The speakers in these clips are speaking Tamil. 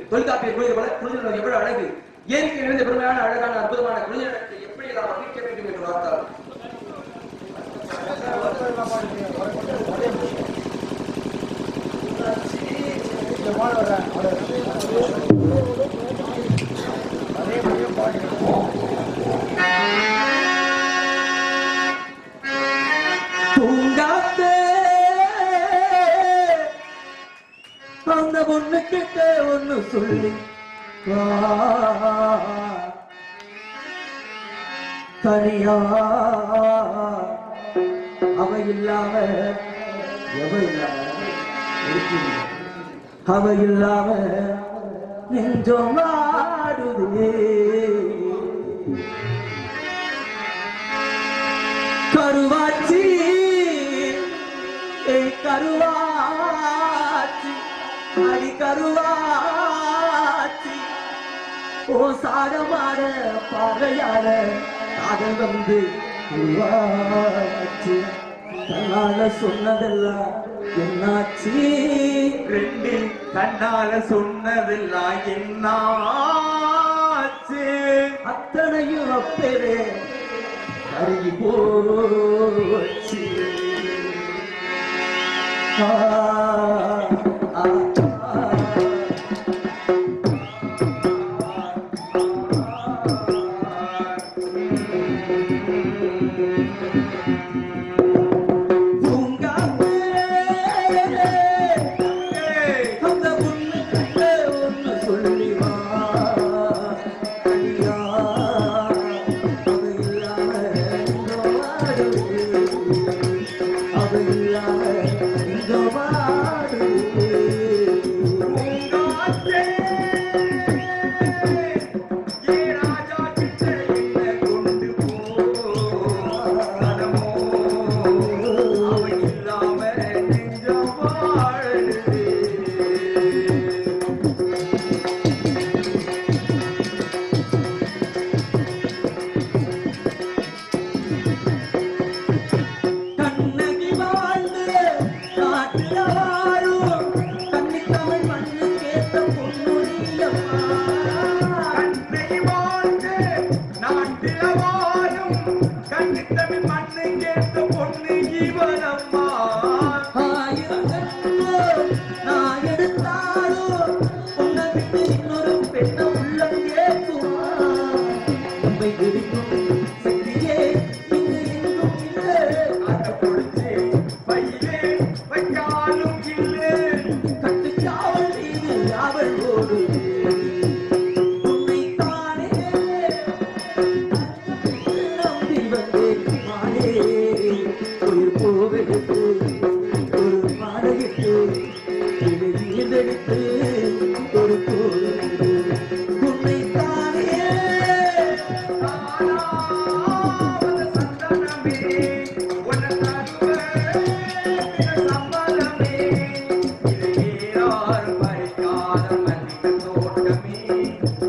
தொல்காப்பிய குழந்தை போல குழந்தை எவ்வளவு அழகு இயற்கை நிறைந்த பெருமையான அழகான அற்புதமான குழந்தை எப்படி நாம் வர்ணிக்க வேண்டும் என்று பார்த்தால் தூங்காத்தே அந்த பொண்ணு கிட்ட ஒண்ணு சொல்லி தனியா அவ இல்லாம அவ இல்லாம நெஞ்சம் ஆடுதே கருவாச்சி கருவாச்சி அடி கருவாச்சி ஓ சாரமாற பாறையார காதல் வந்து கருவாச்சி தன்னால சொன்னதெல்லாம் என்னாச்சு ரெண்டு கண்ணால சொன்னதெல்லாம் என்னாச்சு அத்தனையும் அப்பவே கருகி போச்சு Go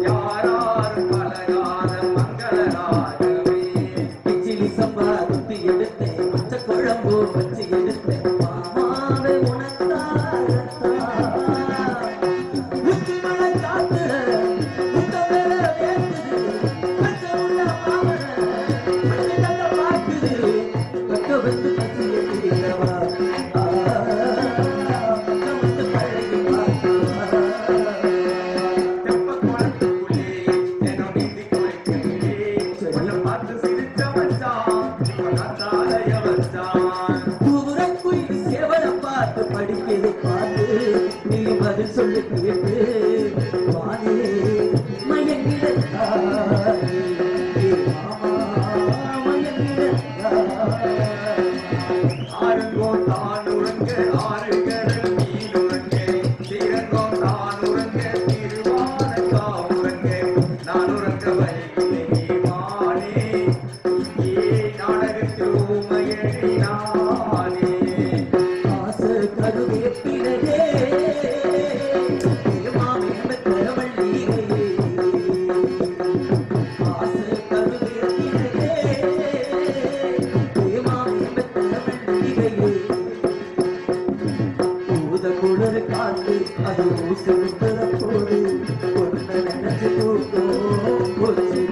யாராரும் பலகாத மங்களராகவே கிச்சிலி சம்பா குத்தி எடுத்தேன் மச்ச குழம்பு வச்சு எடுத்தேன் மாமாவே உனக்காகத்தான் உச்சி மலை காத்துல முத்த மேல வேர்க்குது பச்ச உள்ள மாமன பச்சை பாக்குது பக்க வந்து பசி எடுக்கிறவா படிக்கிறது பார்த்து நீ பதில் சொல்லு கேட்டு வானே மயங்கிடத்தாய் ஆறுங்கோ தான் உறங்க ஆறு கடல் மீன் உறங்க தீரங்கோ தான் உறங்க திருவான காவுறங்க நான் உறங்க வழியிலே மானே இங்கே நாடகத்தில் ஊமையடி நானே ஆசை கருவேப்பிலையே மாமே கரவள்ளியே ஆசை கருவேப்பிலையே மாமே கரவள்ளியே ஊத குளிர் காத்து அது ஊசு விட்டுற போது ஒன்ன நினைச்சு தூக்கம் போச்சு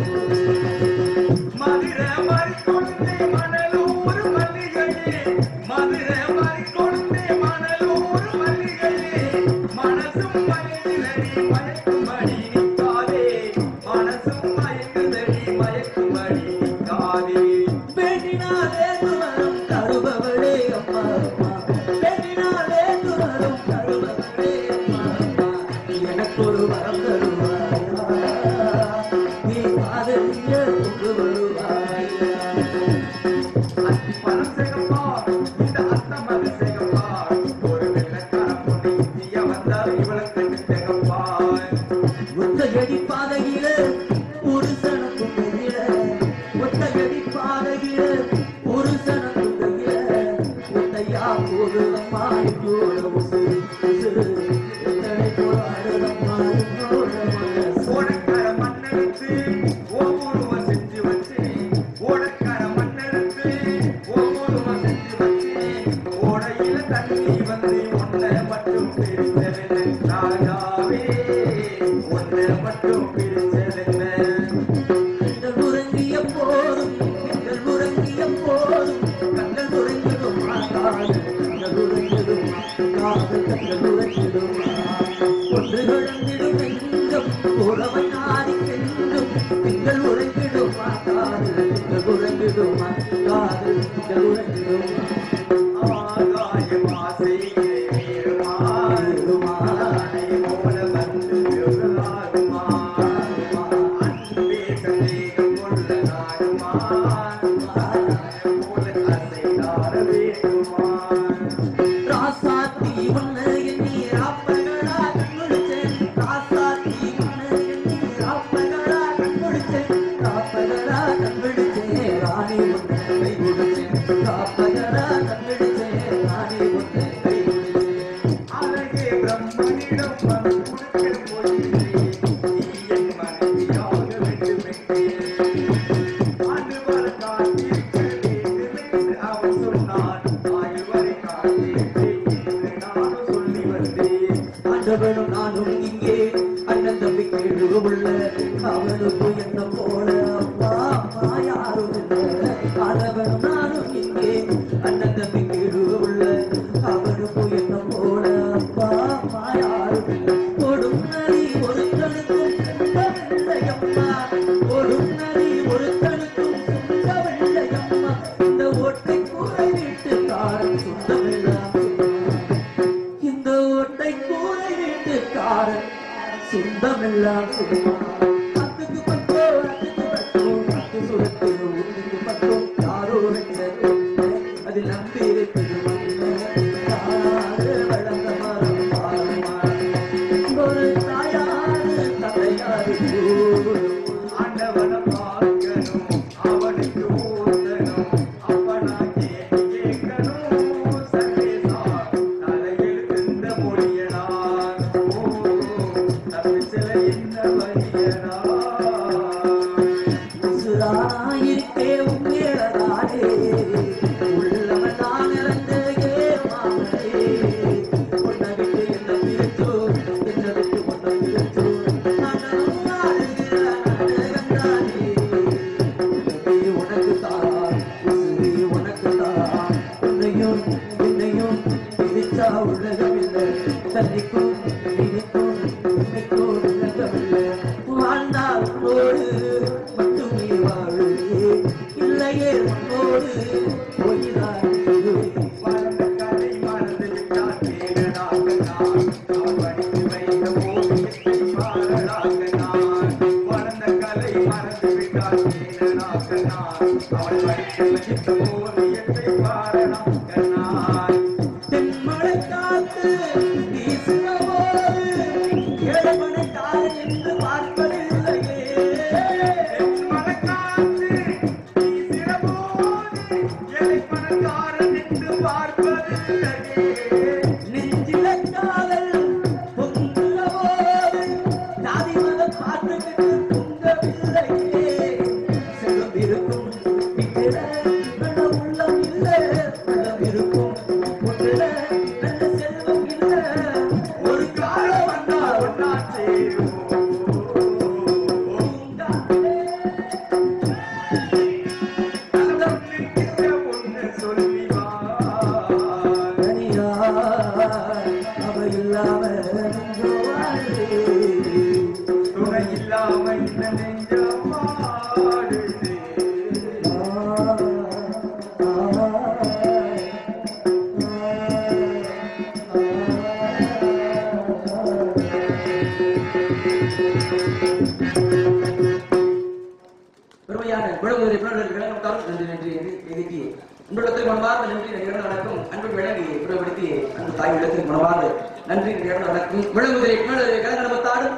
மதுரை மறிக்கொடுத்தே மணலூர் மல்லிகையே மதுரை மறிக்கொடுத்தே மணலூர் மல்லிகையே மனசும் மயங்குதடி மயக்கும்படி நிற்காதே மனசும் மயங்குதடி மயக்கும்படி நிற்காதே பெண்ணினாலே துவரும் தருபவளே அம்மா அம்மா பெண்ணினாலே துவரும் தருபவளே அம்மா அம்மா எனக்கு ஒரு வரம் தருவாயா நீ காதலிய கொண்டு வருவாயா அத்தி பணம் சேகப்பா இந்த அத்தமது சேகப்பா ஒரு வெள்ளக்கார பொண்ணு இந்தியா வந்தா இவளுக்கு சேகப்பா ஒத்தையடி பாதையில ஒரு சனக்கும் கையில ஒத்தையடி பாதையில ஒரு சனக்கும் கையில ஒத்தையா போது அம்மா என்னோட உசுறு உசுறு எத்தனை போல அழகம்மா என்னோட மனசு ஓடக்கார மண்ணெடுத்து ஒவ்வொருவ செஞ்சு வச்சு ஓடக்கார மண்ணெடுத்து ஒவ்வொருவ செஞ்சு வச்சு ஓடையில தண்ணி வந்து ஒன்றை மட்டும் பிரிச்சதென்ன ராஜாவே ஒன்றை மட்டும் பிரிச்சதென்ன கண்கள் உறங்கிய போதும் கண்கள் உறங்கிய போதும் கண்கள் உறங்கிடும் காதல் கண்கள் உறங்கிடும் காதல் கண்கள் உறங்கிடும் ஒன்று கடந்திடும் நெஞ்சம் உறவை நாடி சென்றும் திங்கள் உறங்கிடும் காதல் திங்கள் உறங்கிடும் காதல் திங்கள் உறங்கிடும் ஆகாயமா செய்கிறே வீரமா ஆனை போல வந்து விவகாரமா அன்பே சந்தேகம் கொள்ள நாடுமா போல அசைதார வேண்டுமா ராசாத்தி உன்னை எண்ணி ராப்பகலா கண்முழிச்சேன் ராசாத்தி உன்னை எண்ணி ராப்பகலா கண்முழிச்சேன் ராப்பகலா கண்முழிச்சேன் ராணி உன்னை கை கொடுத்தேன் ராப்பகலா கண்முழிச்சேன் ராணி உன்னை கை கொடுத்தேன் அழகே பிரம்மனிடம் வந்து கொடுக்க போகிறேன் நீ என் மனைவியாக வேண்டுமென்றே ஆண்டுவர காத்திருக்க வேண்டும் என்று அவன் சொன்னான் ஆயுவரை காத்திருப்பேன் என்று நானும் சொல்லி வந்தேன் ஆண்டவனும் நானும் இங்கே அண்ணன் தம்பி கேடு உள்ள அவனுக்கு என்ன போல அப்பா அம்மா யாரும் இல்லை ஆண்டவனும் நானும் இங்கே அண்ணன் தம்பி கேடு உள்ள அவனுக்கு என்ன போல அப்பா அம்மா யாரும் இல்லை ஓடும் நதி ஒருத்தனுக்கும் சொந்தமில்லையம்மா ஓடும் நதி ஒருத்தனுக்கும் சொந்தமில்லையம்மா இந்த ஒற்றை கூரை வீட்டுக்காரன் சொந்தமில்லாம் இந்த ஒட்டை கூரை வீட்டுக்காரன் சொந்தமெல்லாம் சும்மா அத்துக்கு பத்தோ அத்து சுரத்து உத்துக்கு பத்தோ யாரோ வச்சது அது நம்பி இருக்குது யாராரு வளர்ந்த மரம் பாருமாறு ஒரு தாயாரு தந்தையாரு ஆண்டவனை பார்க்கணும் அவனுக்கு ஊத்தணும் அப்பனா கேட்கணும் சர்வேசா தலையில் இந்த மொழியடா ஓ தப்பிச்சல என்ன தென்மலை காத்து வீசுகிற போது ஏழுமலைக்காரன் என்று பார்ப்பதில்லையே. நெஞ்சில காதல் பொங்குகிற போது ஜாதி மதம் பார்த்துக்கிட்டு பொங்கவில்லையே. செல்வம் இருக்கும் வீட்டில நல்ல உள்ளம் இல்லை, உள்ளம் இருக்கும் வீட்டில நல்ல செல்வம் இல்லை. ஒரு காலம் வந்தா ஒன்னா அவ இல்லாம துணை இல்லாம இந்த நெஞ்சம் வாடுது. பெருமையான விளங்குவதை விளங்கும் நன்றி நன்றி எதிர்த்தி உங்களிடத்தில் மனமார்ந்த நன்றி நிகழ்வு நடக்கும் அன்பு விளங்கி புறப்படுத்தி அன்பு தாய் இடத்தில் மனமார்ந்த நன்றி நிகழ்வு நடக்கும் விளங்குவதை கலங்கடமத்தாடும்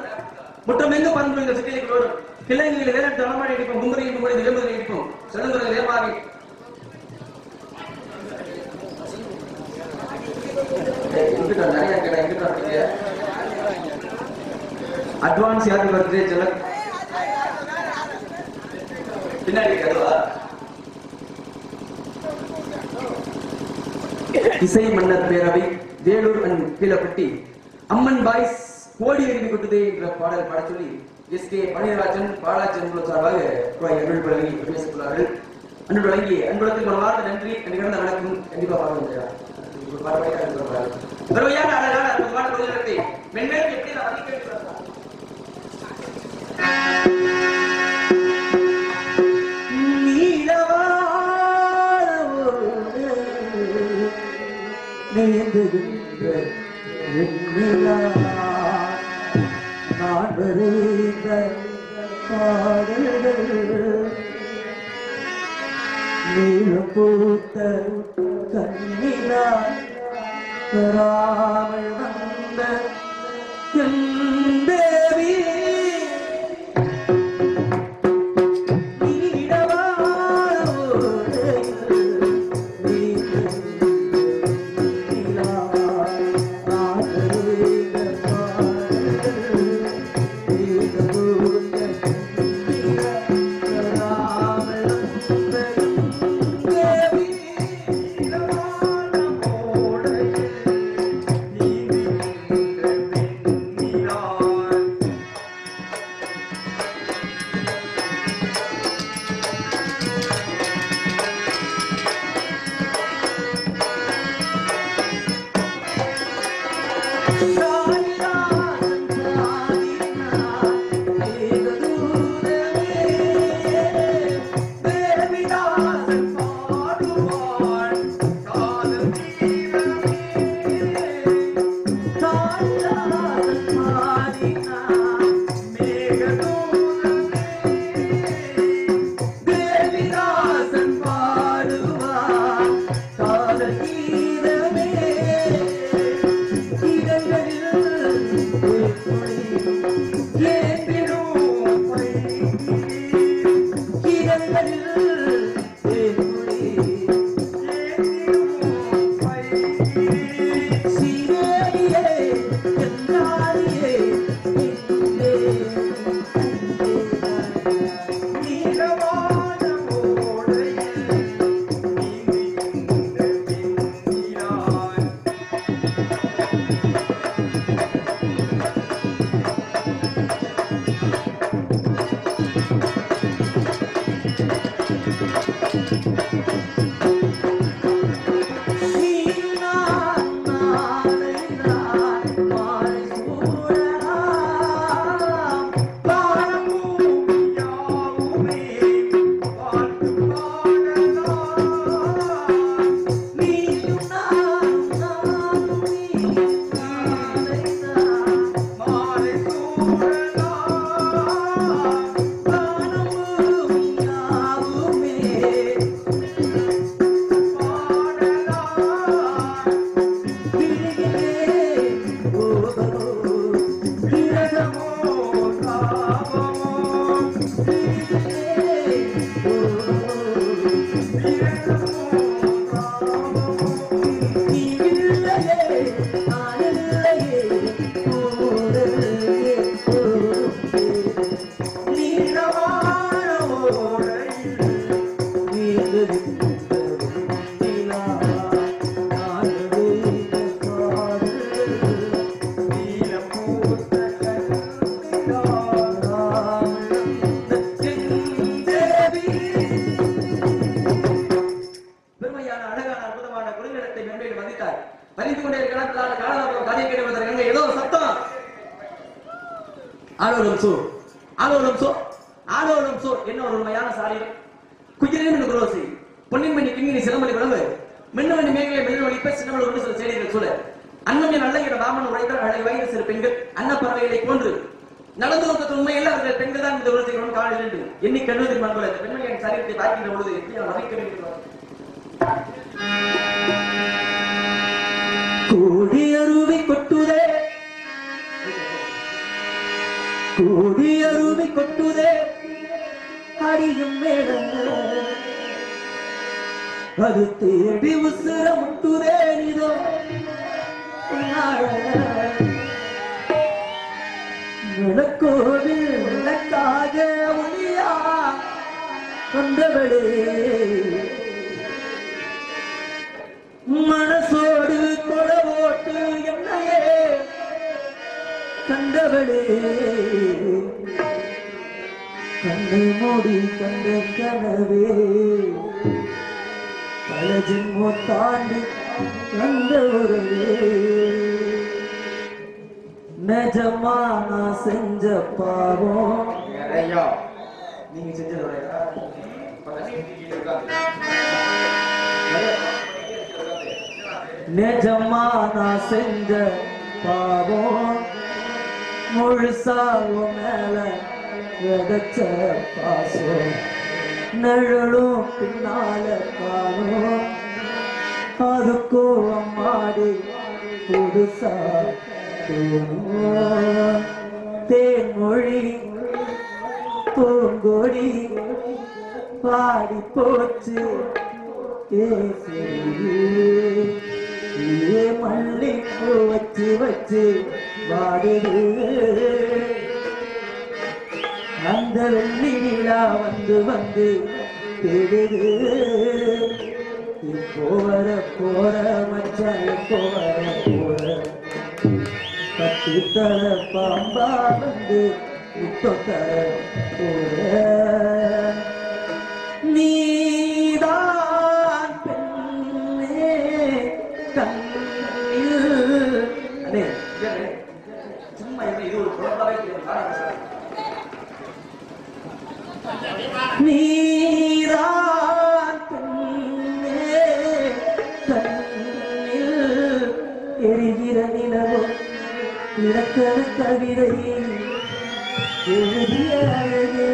முற்றம் எங்கு பண்பு இந்த சிக்கையில் வரும் கிளைகளில் வேறு தலைமாடி அடிப்போம் கும்பரையும் கும்பரை நிலம்பதை அடிப்போம் செல்லுங்களை வேமாகி நிறைய கேட்டா எங்கிட்ட அட்வான்ஸ் ஹாப்பி பர்த்டே செல்ல பின்னாடி கேட்கவா இசை மன்னர் பேரவை Vellore and Keezhapatti Amman boys கோடி எழுதி கொண்டதே என்ற பாடல் பாட சொல்லி எஸ்.கே. பணிராஜன் பாலாஜன் சார்பாக அருள் பழகி பேசியுள்ளார்கள். அன்று வழங்கி அன்புடத்தில் மனமார்ந்த நன்றி நிகழ்ந்த வணக்கம் கண்டிப்பா பாடுகிறார். பெருமையான அழகான அற்புதமான பொதுநலத்தை மென்மேலும் எப்படி நான் அதிகரிக்கிறார் நான் வருகின்ற பாடல்கள் நீளம் பூத்த கண்ணினார் பெறாமல் வந்த தேவி ஆலோலம் சோர் ஆலோலம் சோர் ஆலோலம் சோர் என்ன ஒரு உண்மையான சாரீரம் குஜிரேன் குரோசி பொன்னின் மணி கிண்கிணி சிலமணி குழம்பு மின்னமணி மேகலை மெல்ல ஒழிப்ப சின்னமணி ஒன்று சில செய்திகள் சூழ அன்னம் என் நல்ல ராமன் உழைத்தால் அழகை வயது சிறு பெண்கள் அன்னப்பறவைகளை போன்று நடந்து வந்த உண்மையில் அவர்கள் பெண்கள் தான் இந்த உலகத்தை காணல் என்று எண்ணி கருவதில் மண்போல இந்த பெண்மணியின் சரீரத்தை பார்க்கின்ற பொழுது எப்படி வகைக்க வேண்டும் கோடி அருவி கொட்டுதே கோடி அருவி கொட்டுதே அடியும் மேடம் அது தேடி உசுர முட்டுதே நீதோ விளக்கோவில் விளக்காக ஒளியா கொண்டவளே மனசோடு கொடவோட்டு என்னையே கண்டவளே கண்ணை மூடி கண்ட கனவே பல ஜென்மோ தாண்டி கண்டவரே நிஜமா நான் செஞ்ச பாவம் ஐயா நீங்க செஞ்சது நிஜமா நான் செஞ்ச பாவம் முழுசா உன் மேல விதைச்ச பாசம் நிழலும் பின்னால காணும் அதுக்கும் அம்மாடி புதுசா தோணும் தேன்மொழி பூங்கொடி பாடி போச்சு மல்லிப்பூ வச்சு வச்சு வாடுது அந்த வெள்ளி நிலா வந்து வந்து தேடுது போற போற மச்சான் போற போற பத்து தர பாம்பா வந்து முத்தர போற நீதான் பெண்ணே கண்ணில் அடே சும்மா இது ஒரு குழப்பாவே நீதான் பெண்ணே கண்ணில் எரிகிற நிலவோ இலக்கண கவிதை எழுதிய அழகே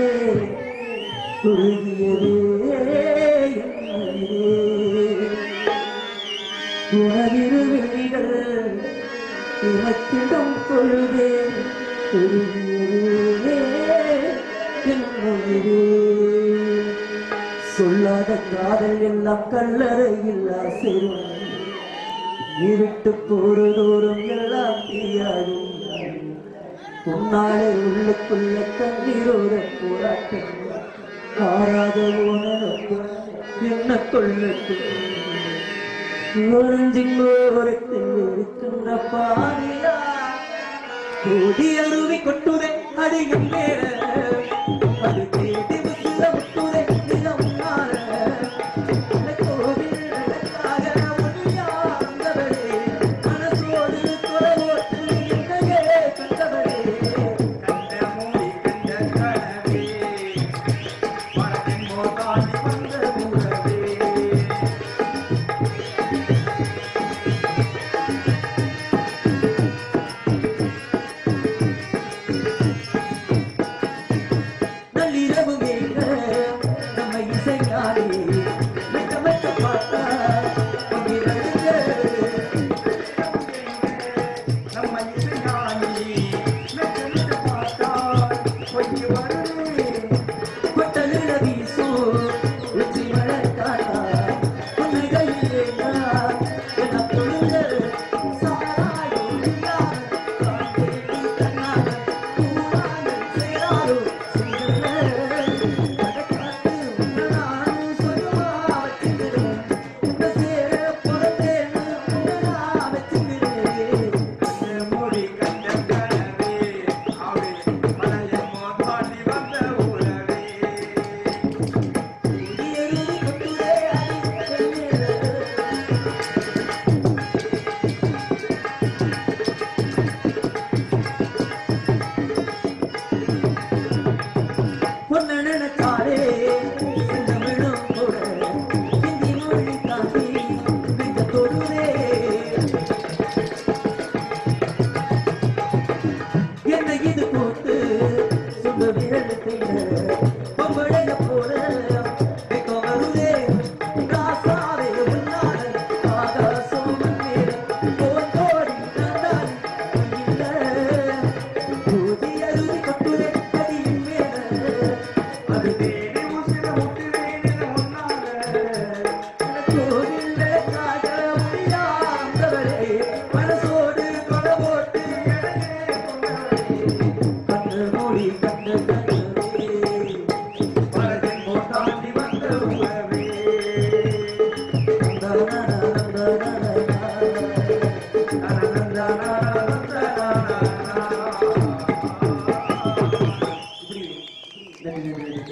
உணவிரு வெளிகள் இவற்றிடம் பொழுதே சொல்லாத காதல் எல்லாம் கல்லறை இல்லா செரும் இருட்டு போறதோறும் எல்லாம் தீயாடும் உன்னாலே உள்ளுக்குள்ள கண்ணீரோட போராட்டம் ஆறாத உணர்வு என்ன கொள்ளட்டும் ஓரத்தில் இருக்கின்ற பாரியா கோடி அருவி கொட்டுதே அடியும் மேல அது தேடி விசில முட்டுதே நிலம் மாற கோவில் விளக்காக ஒளியா வந்தவளே மனசோடு தொலைவோட்டு என்னையே கண்டவளே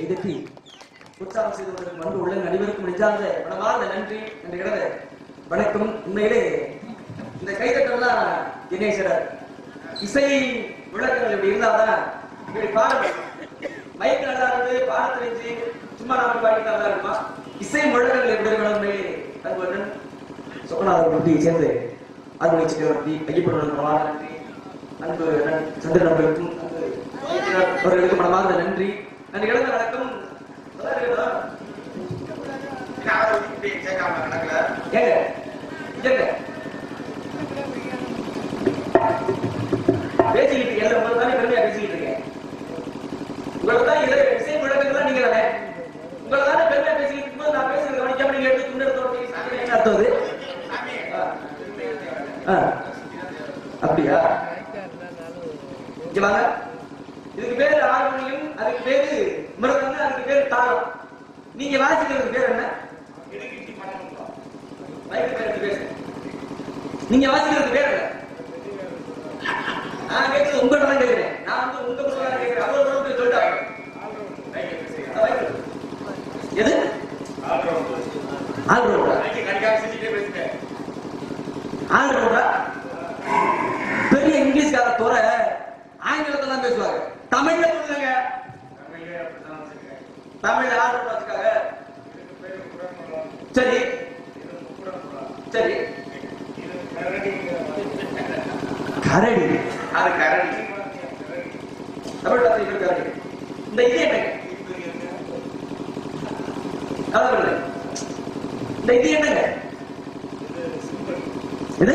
எதிர்த்து உற்சாகம் செய்து கொண்டிருக்கும் அன்பு உள்ள அனைவருக்கும் நெஞ்சார்ந்த மனமார்ந்த நன்றி என்கிறது வணக்கம். உண்மையிலே இந்த கைதட்டெல்லாம் தினேஸ்வரர் இசை விளக்கங்கள் இப்படி இருந்தால்தான் இப்படி பாட மைக்கு நல்லா இருந்து பாட தெரிஞ்சு சும்மா நாம பாடிட்டு நல்லா இருக்குமா? இசை முழக்கங்கள் எப்படி இருக்கணும்? உண்மையிலே அன்புடன் சொக்கநாதர் பற்றி சேர்ந்து அருணை சக்கரவர்த்தி ஐயப்பன் மனமார்ந்த நன்றி. அன்பு சந்திரன் அவர்களுக்கும் அவர்களுக்கு மனமார்ந்த நன்றி. நான் இழந்த வணக்கம். பேசிக்கிட்டு எல்லாம் உங்களை தானே பெருமையா பேசிக்கிட்டு இருக்கேன். உங்களுக்கு தான் இதை இசை முழக்கங்கள்லாம் நீங்க தானே உங்களை தானே பெருமையா பேசிக்கிட்டு இருக்கும்போது நான் பேசுறது கவனிக்காம நீங்க எடுத்து துண்டெடுத்தோம் என்ன அர்த்தம் அது? அப்படியா? இங்க வாங்க. இதுக்கு பேரு ஹார்மோனியம், அதுக்கு பேரு மிருதங்கம், அதுக்கு பேரு தாளம். நீங்க வாசிக்கிறதுக்கு பேர் என்ன? நீங்க வாசிக்கிறதுக்கு பேர் என்ன? நான் கேட்கறது உங்கள்கிட்ட தான் கேட்கிறேன். நான் வந்து உங்க பக்கம் கேட்கிறேன். அவ்வளவு சொல்லிட்டாங்க. எது? ஆல்ரவுண்டா? ஆல்ரவுண்டா? பெரிய இங்கிலீஷ்கார துறை ஆங்கிலத்தை தான் பேசுவாங்க. தமிழ்ல சொல்லுங்க. தமிழ்ல ஆல்ரவுண்டா வச்சுக்காங்க. சரி சரி. கரடி. அது கரடி. தமிழ் வார்த்தை கரடி. இந்த இது என்ன? அதான் இந்த இது என்னங்க? இது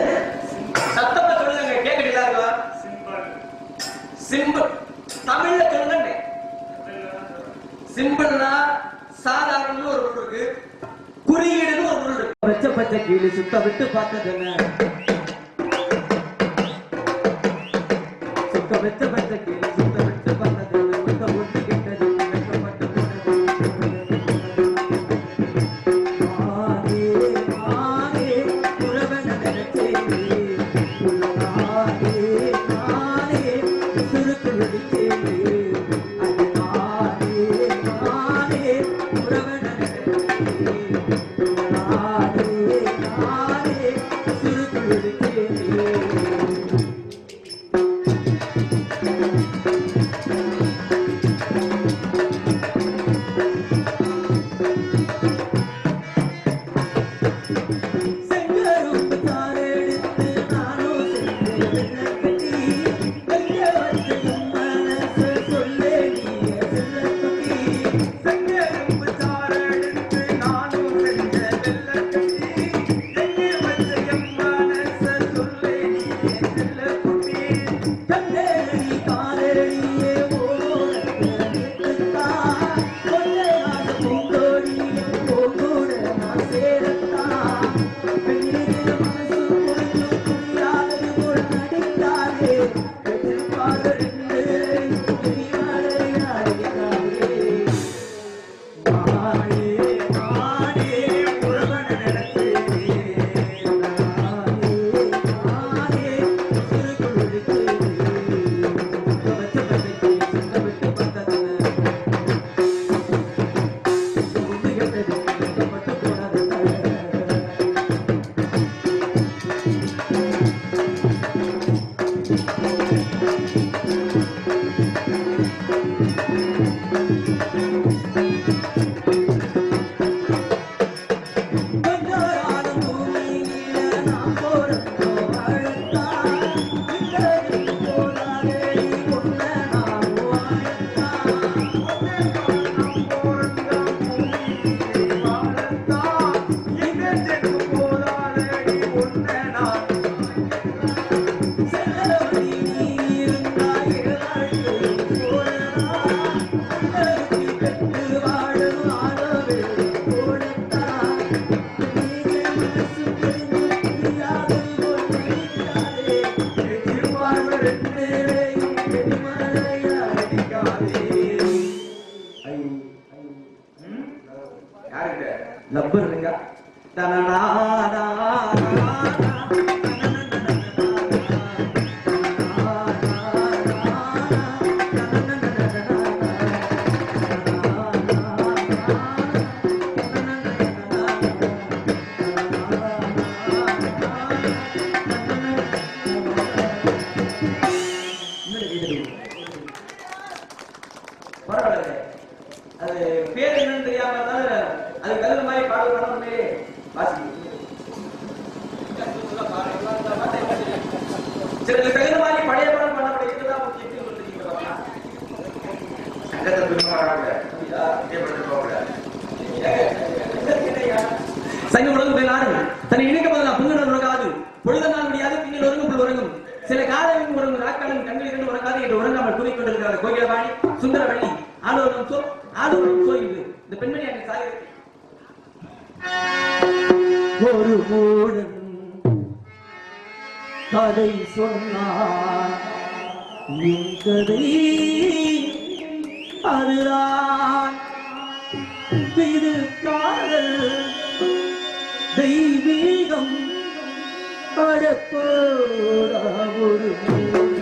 சத்தமா சொல்லுங்க. கேட்கறீங்களா? சிம்பிள். தமிழ்ல சொல்லுங்க. சிம்பிள்னா சாதாரண ஒரு பொருள் இருக்கு, குறியீடுன்னு ஒரு பொருள் இருக்கு. பச்சை பச்சை கீழே சுத்த விட்டு பார்த்தது என்ன? சுத்த பச்சை பச்சை கீழே சுத்த விட்டு பார்த்தது என்ன? சுத்த ஒட்டு கிட்டது வெட்கப்பட்டு போனது. ஆனே ஆனே உறவன நினைச்சேனே உள்ளானே ஆனே சுருக்கு வெடிச்சேனே. அது ஆனே ஆனே உறவன நினைச்சேனே உள்ளானே ஆனே சுருக்கு வெடிச்சேனே. லப்பர் இருக்கா தனநானா பரவாயில்ல. அது பேர் என்னன்னு தெரியாம இருந்தாலும் அது கல்லு மாதிரி பாடல் பண்ணணுமே வாசி. சில கல்லு மாதிரி பழைய பாடல் பண்ணக்கூடிய இதுதான் முக்கியம் சொல்லிருக்கீங்க. சங்கத்தை பிரிமா வராங்க சங்கம் உலகம் ஆறு தன்னை இணைக்க பதிலாக புங்குடன் உறங்காது பொழுதனால் முடியாது பின்னில் ஒருங்கு உறங்கும் சில காதலின் உறங்கும் நாட்களின் கண்கள் இரண்டு உறங்காது என்று உறங்காமல் கூறிக்கொண்டிருக்கிறார் கோகிலவாணி சுந்தரவள்ளி ஆலோரம் சோ இது இந்த பெண்மணி அங்கே சாகிறது. ஒரு மூடன் கதை சொன்னார் என் கதை அதுதான் இது காதல் தெய்வீகம் அடப்போடா ஒரு மூடன்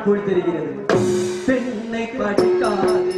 போல் தெரிகிறது. பெண்ணை படிக்காது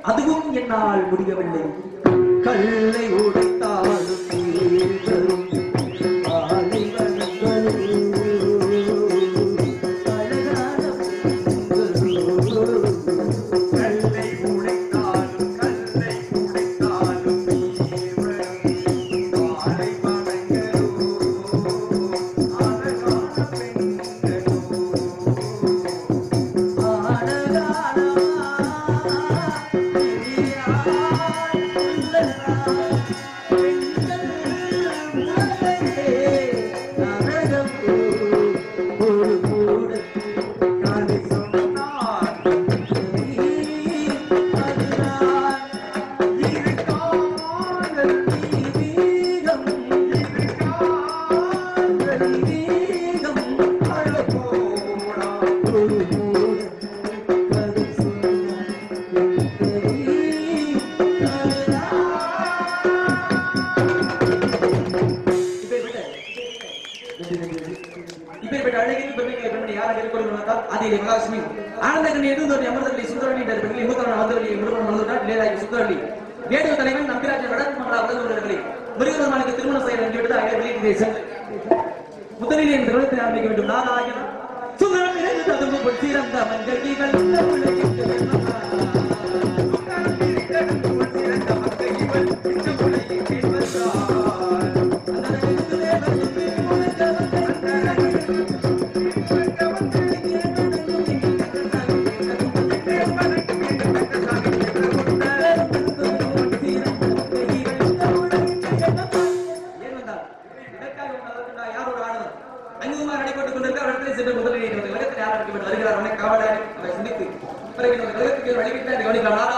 அதுவும் என்னால் முடியவில்லை. கல்லை உடைத்தாலும் மகாலட்சுமி ஆனந்த கண்ணி எதிர்த்து அமர்ந்தவர்களை சுந்தரவள்ளி என்ற பெண்களை மூத்தவன் வந்தவர்களை முருகன் மலர்ந்தால் லேதாகி சுந்தரவள்ளி வேடுவ தலைவன் நம்பிராஜன் வடக்குமலா வளர்ந்தவர்களை முருகனுக்கு திருமணம் செய்ய வேண்டிவிட்டு அங்கே வெளியிட்டு முதலில் என் திருமணத்தை ஆரம்பிக்க வேண்டும் நாராயணன் சுந்தரவள்ளி சிறந்த மஞ்சள் போட்டுக் கொண்டிருக்க அவரிடத்தில் சென்று முதலில் உலகத்தில் யார் வருகிறார் அவனை காவலாளி அவை சிந்தித்து பிறகு இந்த உலகத்துக்கு வழிவிட்டு கவனிக்கலாம்